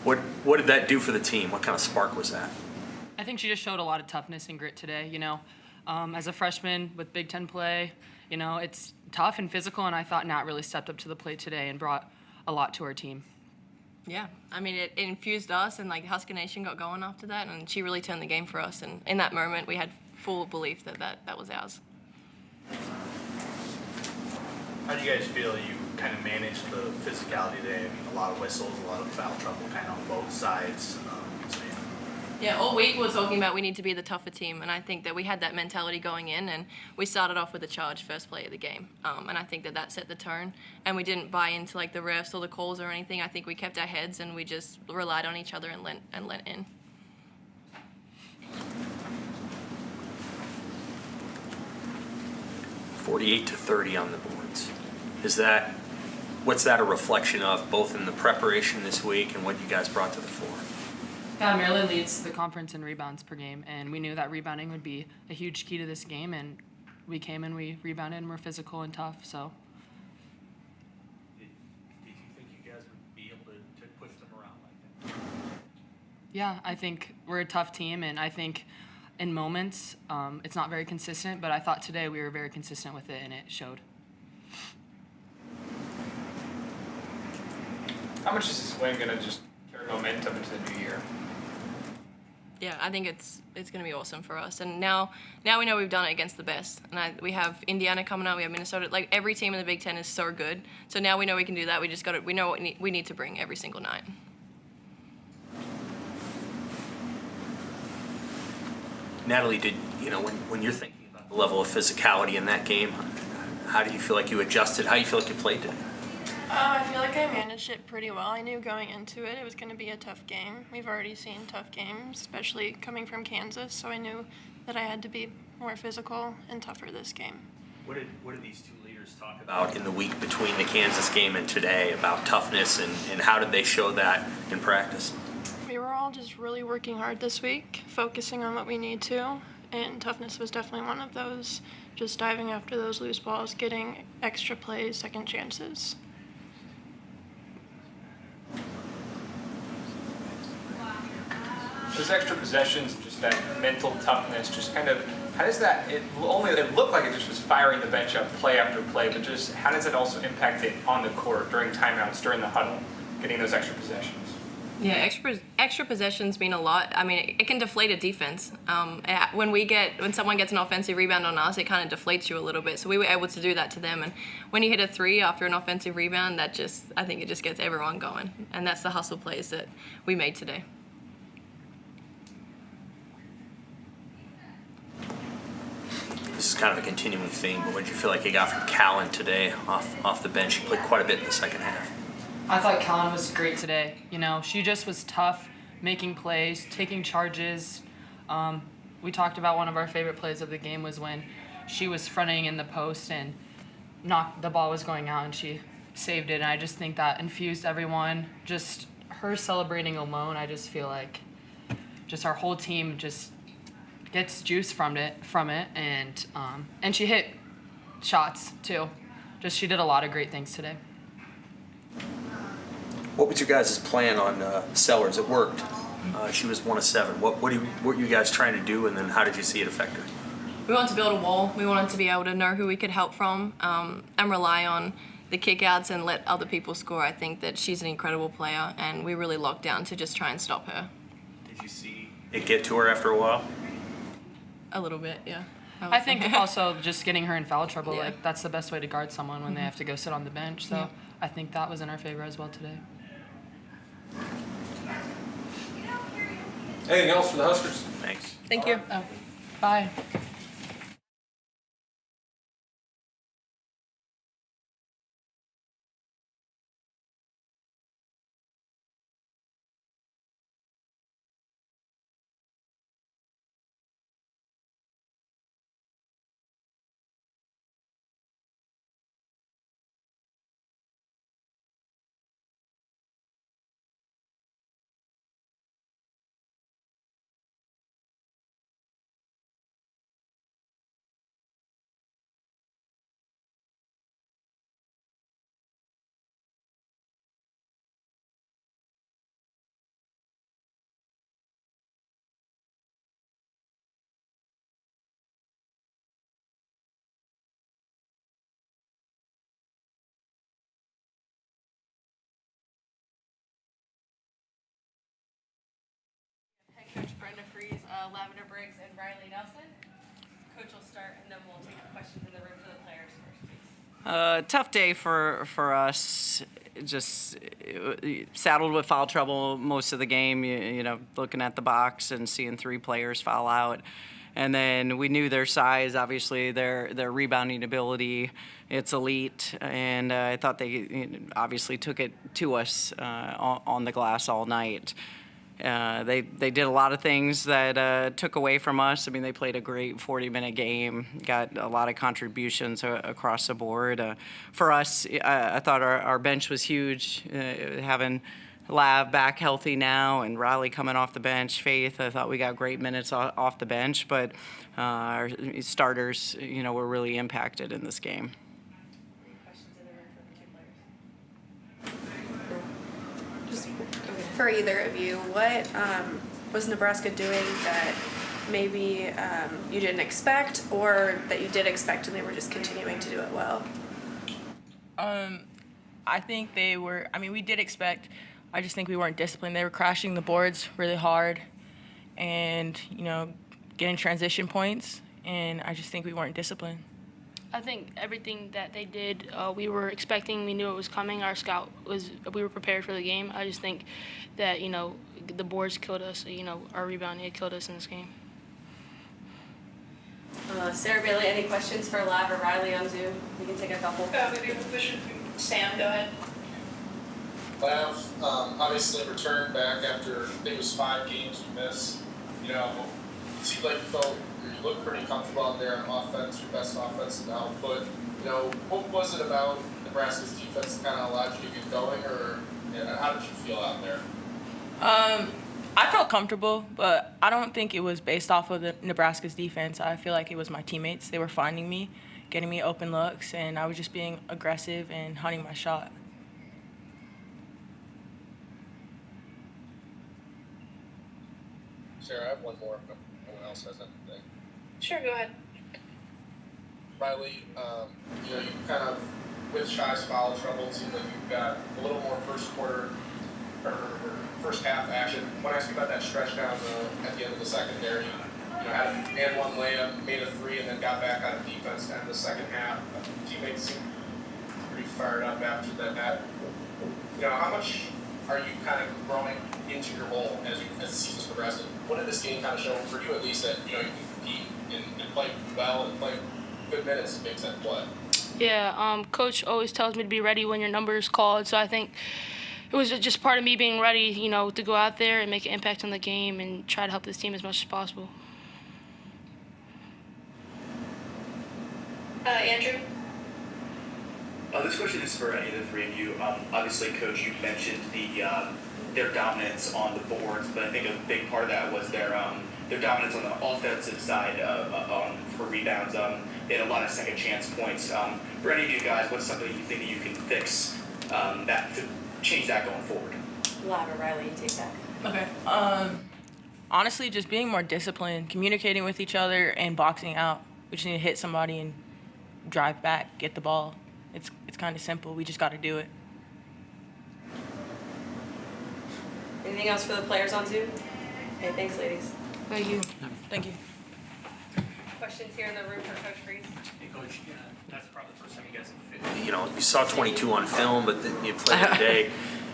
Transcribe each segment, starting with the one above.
What did that do for the team? What kind of spark was that? I think she just showed a lot of toughness and grit today. As a freshman with Big Ten play, it's tough and physical, and I thought Nat really stepped up to the plate today and brought a lot to our team. Yeah, I mean, it infused us, and Husker Nation got going after that, and she really turned the game for us. And in that moment, we had full belief that was ours. How do you guys feel you kind of managed the physicality today? I mean, a lot of whistles, a lot of foul trouble kind of on both sides. Yeah, all week we're talking about we need to be the tougher team, and I think that we had that mentality going in, and we started off with a charge first play of the game, and I think that set the tone, and we didn't buy into the refs or the calls or anything. I think we kept our heads, and we just relied on each other and let in. $48-30 on the boards. What's that a reflection of, both in the preparation this week and what you guys brought to the floor? Yeah, Maryland leads the conference in rebounds per game, and we knew that rebounding would be a huge key to this game, and we came and we rebounded and we're physical and tough. So. Did you think you guys would be able to push them around like that? Yeah, I think we're a tough team, and I think in moments it's not very consistent, but I thought today we were very consistent with it, and it showed. How much is this win going to just carry momentum into the new year? Yeah, I think it's going to be awesome for us. And now we know we've done it against the best. And we have Indiana coming up. We have Minnesota. Every team in the Big Ten is so good. So now we know we can do that. We know what we need to bring every single night. Natalie, when you're thinking about the level of physicality in that game, how do you feel like you adjusted? How do you feel like you played today? I feel like I managed it pretty well. I knew going into it was going to be a tough game. We've already seen tough games, especially coming from Kansas, so I knew that I had to be more physical and tougher this game. What did these two leaders talk about in the week between the Kansas game and today about toughness, and how did they show that in practice? We were all just really working hard this week, focusing on what we need to, and toughness was definitely one of those, just diving after those loose balls, getting extra plays, second chances. Those extra possessions, just that mental toughness, just kind of, how does that, it looked like it just was firing the bench up play after play, but just how does it also impact it on the court during timeouts, during the huddle, getting those extra possessions? Yeah, extra possessions mean a lot. I mean, it can deflate a defense. When someone gets an offensive rebound on us, it kind of deflates you a little bit. So we were able to do that to them. And when you hit a three after an offensive rebound, I think it just gets everyone going. And that's the hustle plays that we made today. This is kind of a continuing theme, but what did you feel like you got from Callan today off the bench? She played quite a bit in the second half. I thought Callan was great today. She just was tough, making plays, taking charges. We talked about one of our favorite plays of the game was when she was fronting in the post and the ball was going out and she saved it. And I just think that infused everyone. Just her celebrating alone, I just feel like just our whole team just gets juice from it, and she hit shots too. She did a lot of great things today. What was your guys' plan on Sellers? It worked. She was 1 of 7. What were you guys trying to do, and then how did you see it affect her? We wanted to build a wall. We wanted to be able to know who we could help from and rely on the kickouts and let other people score. I think that she's an incredible player, and we really locked down to just try and stop her. Did you see it get to her after a while? A little bit, yeah. I think also just getting her in foul trouble, Yeah. that's the best way to guard someone when they have to go sit on the bench. So I think that was in our favor as well today. Anything else for the Huskers? Thanks. Thank you. Oh, bye. Lavender Briggs and Riley Nelson. Coach will start, and then we'll take questions in the room for the players first, please. Tough day for us. Just saddled with foul trouble most of the game. You know, looking at the box and seeing 3 players foul out, and then we knew their size. Obviously, their rebounding ability, it's elite, and I thought they obviously took it to us on the glass all night. They did a lot of things that took away from us. I mean, they played a great 40-minute game, got a lot of contributions across the board. For us, I thought our bench was huge, having Lav back healthy now and Riley coming off the bench. Faith, I thought we got great minutes off the bench, but our starters, were really impacted in this game. Questions in the room for the 2 players. Just for either of you, what was Nebraska doing that maybe you didn't expect, or that you did expect and they were just continuing to do it well? I think they were. I mean, we did expect. I just think we weren't disciplined. They were crashing the boards really hard, and getting transition points. And I just think we weren't disciplined. I think everything that they did, we were expecting. We knew it was coming. We were prepared for the game. I just think that, the boards killed us. Our rebounding had killed us in this game. Sarah Bailey, any questions for Lav or Riley on Zoom? We can take a couple. Maybe we'll push it. Sam, go ahead. Lav, obviously returned back after, I think it was 5 games you missed. It seemed like you looked pretty comfortable out there on offense, your best offensive output. What was it about Nebraska's defense that kind of allowed you to get going, or how did you feel out there? I felt comfortable, but I don't think it was based off of Nebraska's defense. I feel like it was my teammates. They were finding me, getting me open looks, and I was just being aggressive and hunting my shot. Sarah, I have one more if no one else has anything. Sure, go ahead. Riley, you kind of, with Shy's foul trouble, it seems like you've got a little more first half action. I want to ask you about that stretch down at the end of the second there. You had and one layup, made a 3, and then got back on defense in the second half. Teammates seemed pretty fired up after that. How much are you kind of growing into your role as the season's progressing? What did this game kind of show for you, at least, that you can compete and play well and play good minutes and make sense play? Yeah, Coach always tells me to be ready when your number is called, so I think it was just part of me being ready, to go out there and make an impact on the game and try to help this team as much as possible. Andrew? This question is for any of the 3 of you. Obviously, Coach, you mentioned their dominance on the boards, but I think a big part of that was their dominance on the offensive side for rebounds. They had a lot of second chance points. For any of you guys, what's something you think that you can fix that to change that going forward? Lav or Riley, you take that. Okay. Honestly, just being more disciplined, communicating with each other, and boxing out. We just need to hit somebody and drive back, get the ball. It's kind of simple. We just got to do it. Anything else for the players on Zoom? Okay, thanks, ladies. Thank you. Thank you. Questions here in the room for Coach Freeze? Hey, Coach, that's probably the first time you guys have you saw 22 on film, but you played her today.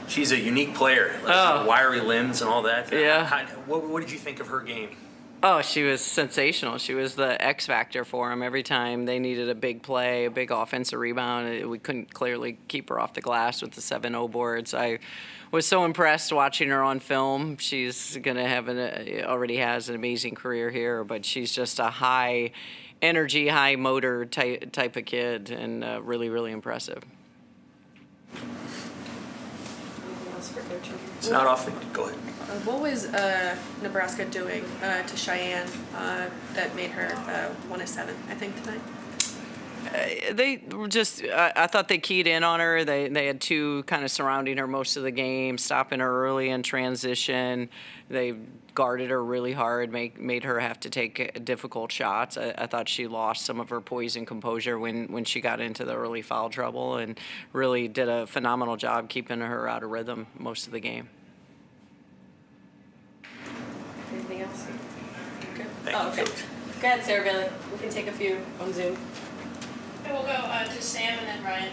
She's a unique player, wiry limbs and all that. Yeah. What did you think of her game? Oh, she was sensational. She was the X factor for them. Every time they needed a big play, a big offensive rebound, we couldn't clearly keep her off the glass with the 7-0 boards. I was so impressed watching her on film. She's gonna have already has an amazing career here, but she's just a high energy, high motor type of kid, and really, really impressive. Anything else for Coach? It's not often. Go ahead. What was Nebraska doing to Cheyenne that made her 1-7, I think, tonight? They were just, I thought they keyed in on her. They had 2 kind of surrounding her most of the game, stopping her early in transition. They guarded her really hard, made her have to take difficult shots. I thought she lost some of her poise and composure when she got into the early foul trouble, and really did a phenomenal job keeping her out of rhythm most of the game. Anything else? Thank Oh, you, okay. Coach. Go ahead, Sarah Bailey. We can take a few on Zoom. And we'll go to Sam and then Ryan.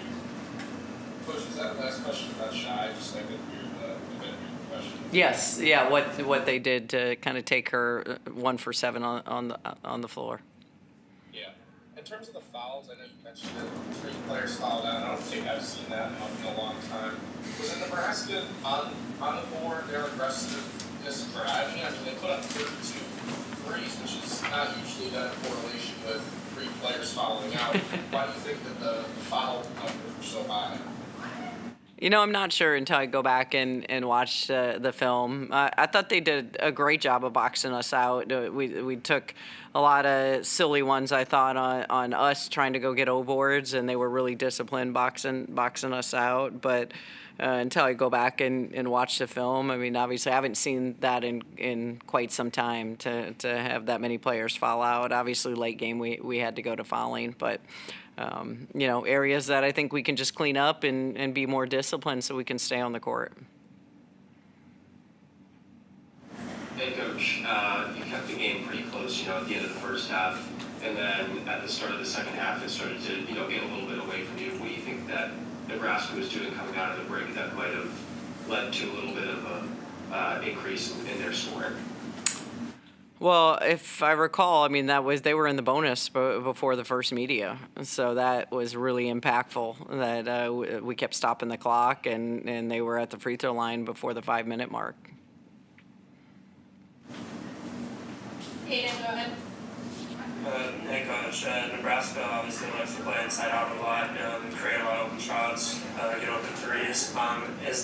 Coach, is that last question about Shy? Just like the question. Yes, yeah. What they did to kind of take her 1 for 7 on the floor. Yeah. In terms of the fouls, I know you mentioned that 3 players fouled out. I don't think I've seen that in a long time. Was it Nebraska on the board, their aggressiveness driving? I mean, they put up 32 threes, which is not usually that in correlation with 3 players fouling out. Why do you think that the foul numbers were so high? You know, I'm not sure until I go back and watch the film. I thought they did a great job of boxing us out. We took a lot of silly ones, I thought, on us trying to go get O boards, and they were really disciplined boxing us out. But until I go back and watch the film, I mean, obviously I haven't seen that in quite some time to have that many players foul out. Obviously, late game we had to go to fouling, but you know, areas that I think we can just clean up and be more disciplined so we can stay on the court. Hey, Coach. You kept the game pretty close, you know, at the end of the first half, and then at the start of the second half, it started to, you know, get a little bit away from you. What do you think that Nebraska was doing coming out of the break that might have led to a little bit of a increase in their scoring? Well, if I recall, I mean, they were in the bonus before the first media, so that was really impactful. That we kept stopping the clock, and they were at the free throw line before the 5-minute mark. Aiden, go ahead. Hey, Coach. Nebraska obviously likes to play inside out a lot, create a lot of open shots, get open threes. Is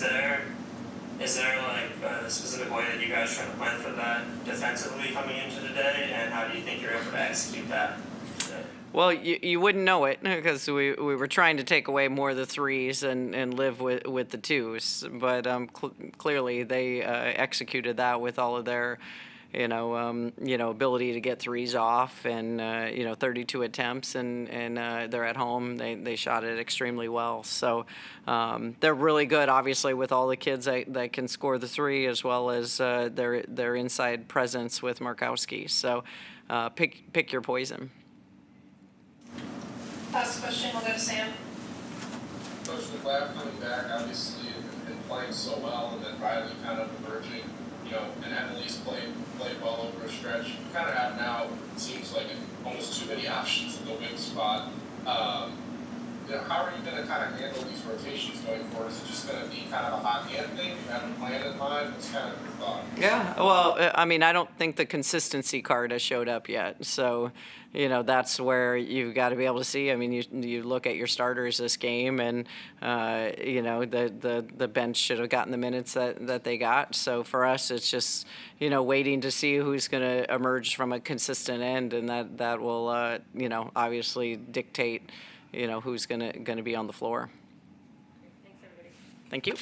there like a specific way that you guys try to plan for that defensively coming into today, and how do you think you're able to execute that today? Well, you wouldn't know it because we were trying to take away more of the threes and live with the twos, but clearly they executed that with all of their ability to get threes off and 32 attempts and they're at home. They shot it extremely well. So they're really good, obviously, with all the kids that can score the three as well as their inside presence with Markowski. So pick your poison. Last question, we'll go to Sam. Coach McLeod coming back, obviously, and playing so well, and then Riley kind of emerging, and Emily's played well over a stretch. You kind of have now, it seems like, almost too many options at the wing spot. How are you going to kind of handle these rotations going forward? Is it just going to be kind of a hot hand thing? You have a plan in mind? What's kind of your thought? Yeah, well, I mean, I don't think the consistency card has showed up yet. So, that's where you've got to be able to see. I mean, you look at your starters this game, and the bench should have gotten the minutes that they got. So for us, it's just waiting to see who's going to emerge from a consistent end, and that will obviously dictate who's going to be on the floor. Thanks, everybody. Thank you.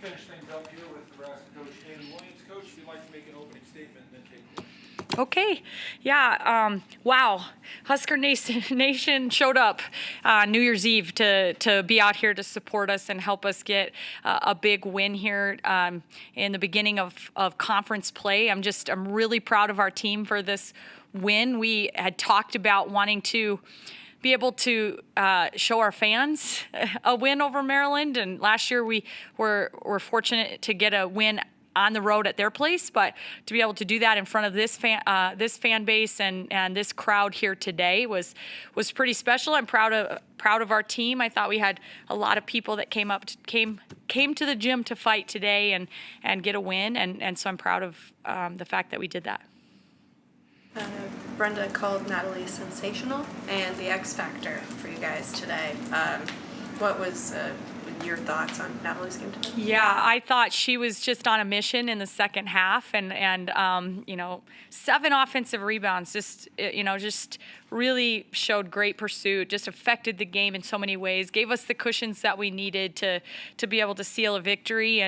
Finish things up here with Nebraska coach David Williams. Coach, if you'd like to make an opening statement and then take questions. Okay, yeah, wow. Husker Nation showed up New Year's Eve to be out here to support us and help us get a big win here in the beginning of conference play. I'm really proud of our team for this win. We had talked about wanting to be able to show our fans a win over Maryland, and last year we were fortunate to get a win on the road at their place, but to be able to do that in front of this fan base and this crowd here today was pretty special. I'm proud of our team. I thought we had a lot of people that came to the gym to fight today and get a win, and so I'm proud of the fact that we did that. Brenda called Natalie sensational and the X factor for you guys today. What was your thoughts on Natalie's game today? Yeah, I thought she was just on a mission in the second half, and 7 offensive rebounds, just really showed great pursuit, just affected the game in so many ways, gave us the cushions that we needed to be able to seal a victory,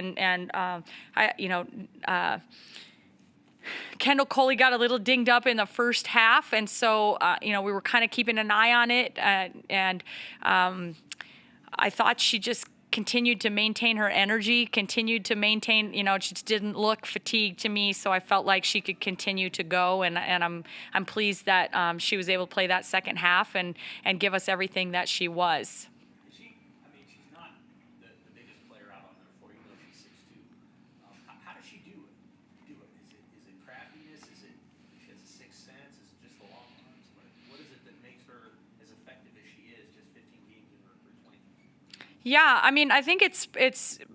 Kendall Coley got a little dinged up in the first half, and so we were kind of keeping an eye on it, and I thought she just continued to maintain her energy, continued to maintain, she just didn't look fatigued to me, so I felt like she could continue to go, and I'm pleased that she was able to play that second half and give us everything that she was. She's not the biggest player out on there for you, though she's 6'2". How does she do it? Is it craftiness? Is it she has a sixth sense? Is it just the long arms? What is it that makes her as effective as she is? Just 15 games in her 20. Yeah, I think it's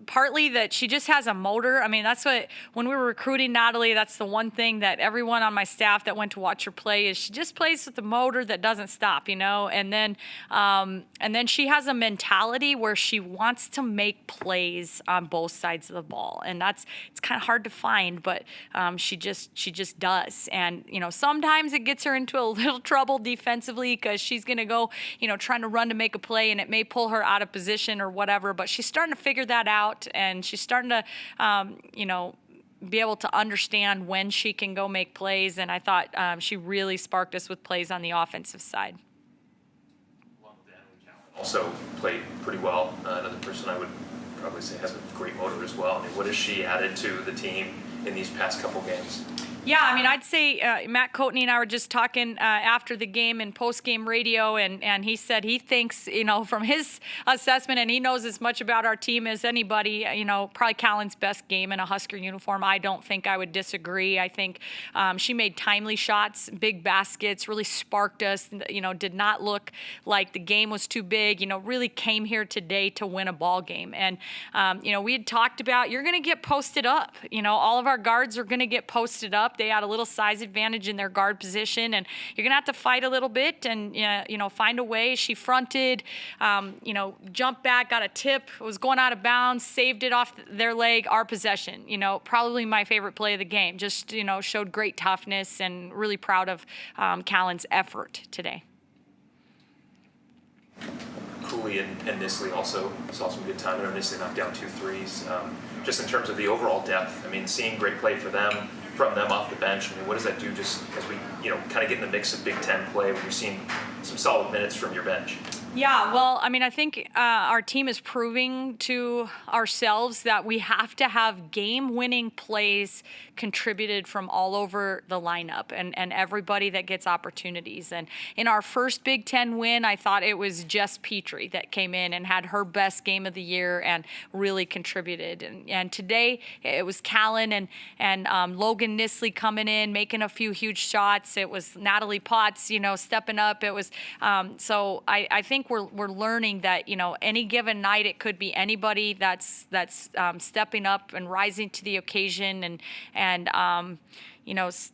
partly that she just has a motor. That's what, when we were recruiting Natalie, that's the one thing that everyone on my staff that went to watch her play is she just plays with a motor that doesn't stop, and then she has a mentality where she wants to make plays on both sides of the ball, and it's kind of hard to find, but she just does, and sometimes it gets her into a little trouble defensively because she's gonna go trying to run to make a play, and it may pull her out of position or whatever, but she's starting to figure that out, and she's starting to be able to understand when she can go make plays, and I thought she really sparked us with plays on the offensive side. Also played pretty well. Another person I would probably say has a great motor as well. What has she added to the team in these past couple games? Yeah, I'd say Matt Coatney and I were just talking after the game in post-game radio, and he said he thinks, from his assessment, and he knows as much about our team as anybody, probably Callan's best game in a Husker uniform. I don't think I would disagree. I think she made timely shots, big baskets, really sparked us, did not look like the game was too big, really came here today to win a ball game. And, we had talked about, you're going to get posted up. All of our guards are going to get posted up. They had a little size advantage in their guard position, and you're going to have to fight a little bit and, find a way. She fronted, jumped back, got a tip, was going out of bounds, saved it off their leg, our possession. Probably my favorite play of the game. Just, showed great toughness, and really proud of Callan's effort today. Cooley and Nisley also saw some good time. Nisley knocked down 2 threes. Just in terms of the overall depth, seeing great play from them off the bench. What does that do just as we, kind of get in the mix of Big Ten play when you're seeing some solid minutes from your bench? Yeah, well, I think our team is proving to ourselves that we have to have game-winning plays contributed from all over the lineup and everybody that gets opportunities. And in our first Big Ten win, I thought it was Jess Petrie that came in and had her best game of the year and really contributed. And today it was Callan and Logan Nisley coming in, making a few huge shots. It was Natalie Potts, stepping up. It was so I think we're learning that any given night it could be anybody that's stepping up and rising to the occasion, and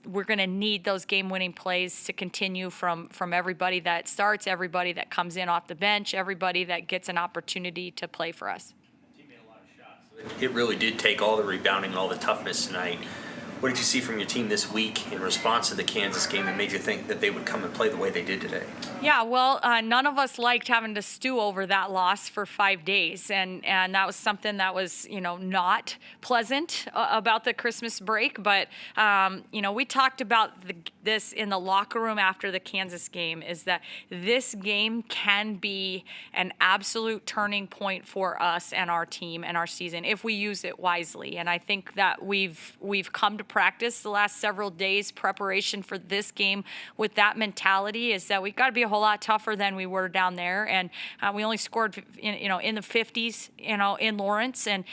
we're going to need those game-winning plays to continue from everybody that starts, everybody that comes in off the bench, everybody that gets an opportunity to play for us. It really did take all the rebounding, all the toughness tonight. What did you see from your team this week in response to the Kansas game that made you think that they would come and play the way they did today? Yeah, well, none of us liked having to stew over that loss for 5 days, and that was something that was, not pleasant about the Christmas break. But we talked about this in the locker room after the Kansas game, is that this game can be an absolute turning point for us and our team and our season if we use it wisely. And I think that we've come to practice the last several days preparation for this game with that mentality, is that we've got to be a whole lot tougher than we were down there. And we only scored in the 50s in Lawrence, and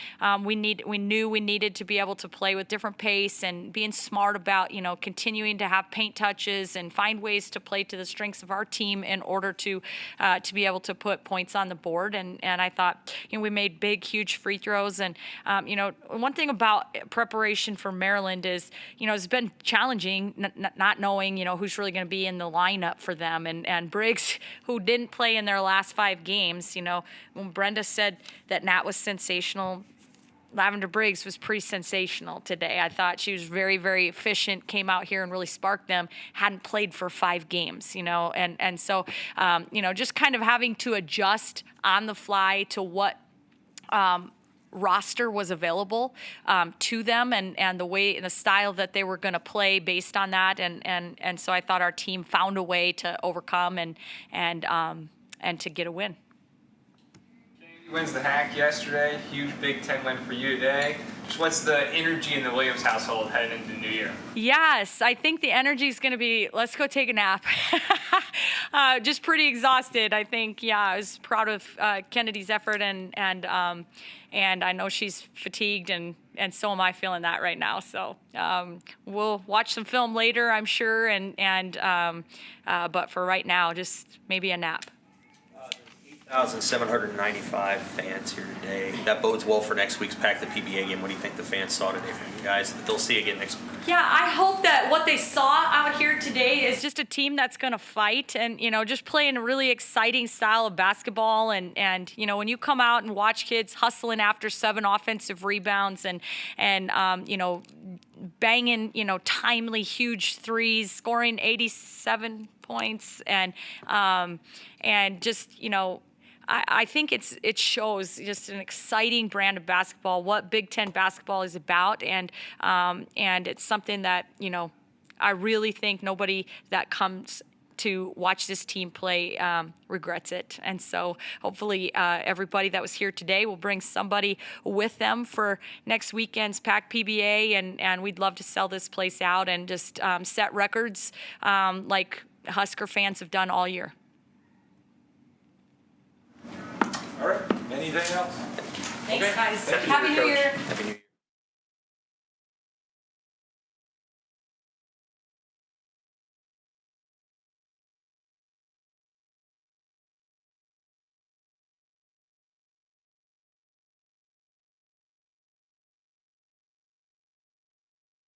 we knew we needed to be able to play with different pace and being smart about continuing to have paint touches and find ways to play to the strengths of our team in order to be able to put points on the board. And I thought we made big, huge free throws. And one thing about preparation for Maryland is it's been challenging not knowing who's really going to be in the lineup for them. And Briggs, who didn't play in their last 5 games, when Brenda said that Nat was sensational, Lavender Briggs was pretty sensational today. I thought she was very, very efficient, came out here and really sparked them, hadn't played for 5 games, and so, just kind of having to adjust on the fly to what roster was available to them and the way and the style that they were going to play based on that. And so I thought our team found a way to overcome and to get a win. Wins the hack yesterday. Huge Big Ten win for you today. Just what's the energy in the Williams household heading into the new year? Yes, I think the energy is going to be, let's go take a nap. Just pretty exhausted, I think. Yeah, I was proud of Kennedy's effort, and I know she's fatigued, and so am I feeling that right now. So we'll watch some film later, I'm sure, but for right now, just maybe a nap. 8,795 fans here today. That bodes well for next week's Pack the PBA game. What do you think the fans saw today from you guys that they'll see again next week? Yeah, I hope that what they saw out here today is just a team that's going to fight and, just playing a really exciting style of basketball. And when you come out and watch kids hustling after 7 offensive rebounds and banging, timely, huge threes, scoring 87 points and just, I think it shows just an exciting brand of basketball, what Big Ten basketball is about, and it's something that I really think nobody that comes to watch this team play regrets it. And so hopefully everybody that was here today will bring somebody with them for next weekend's Pack PBA, and we'd love to sell this place out and just set records like Husker fans have done all year. All right. Anything else? Thanks, guys. Happy New Year. Happy New Year.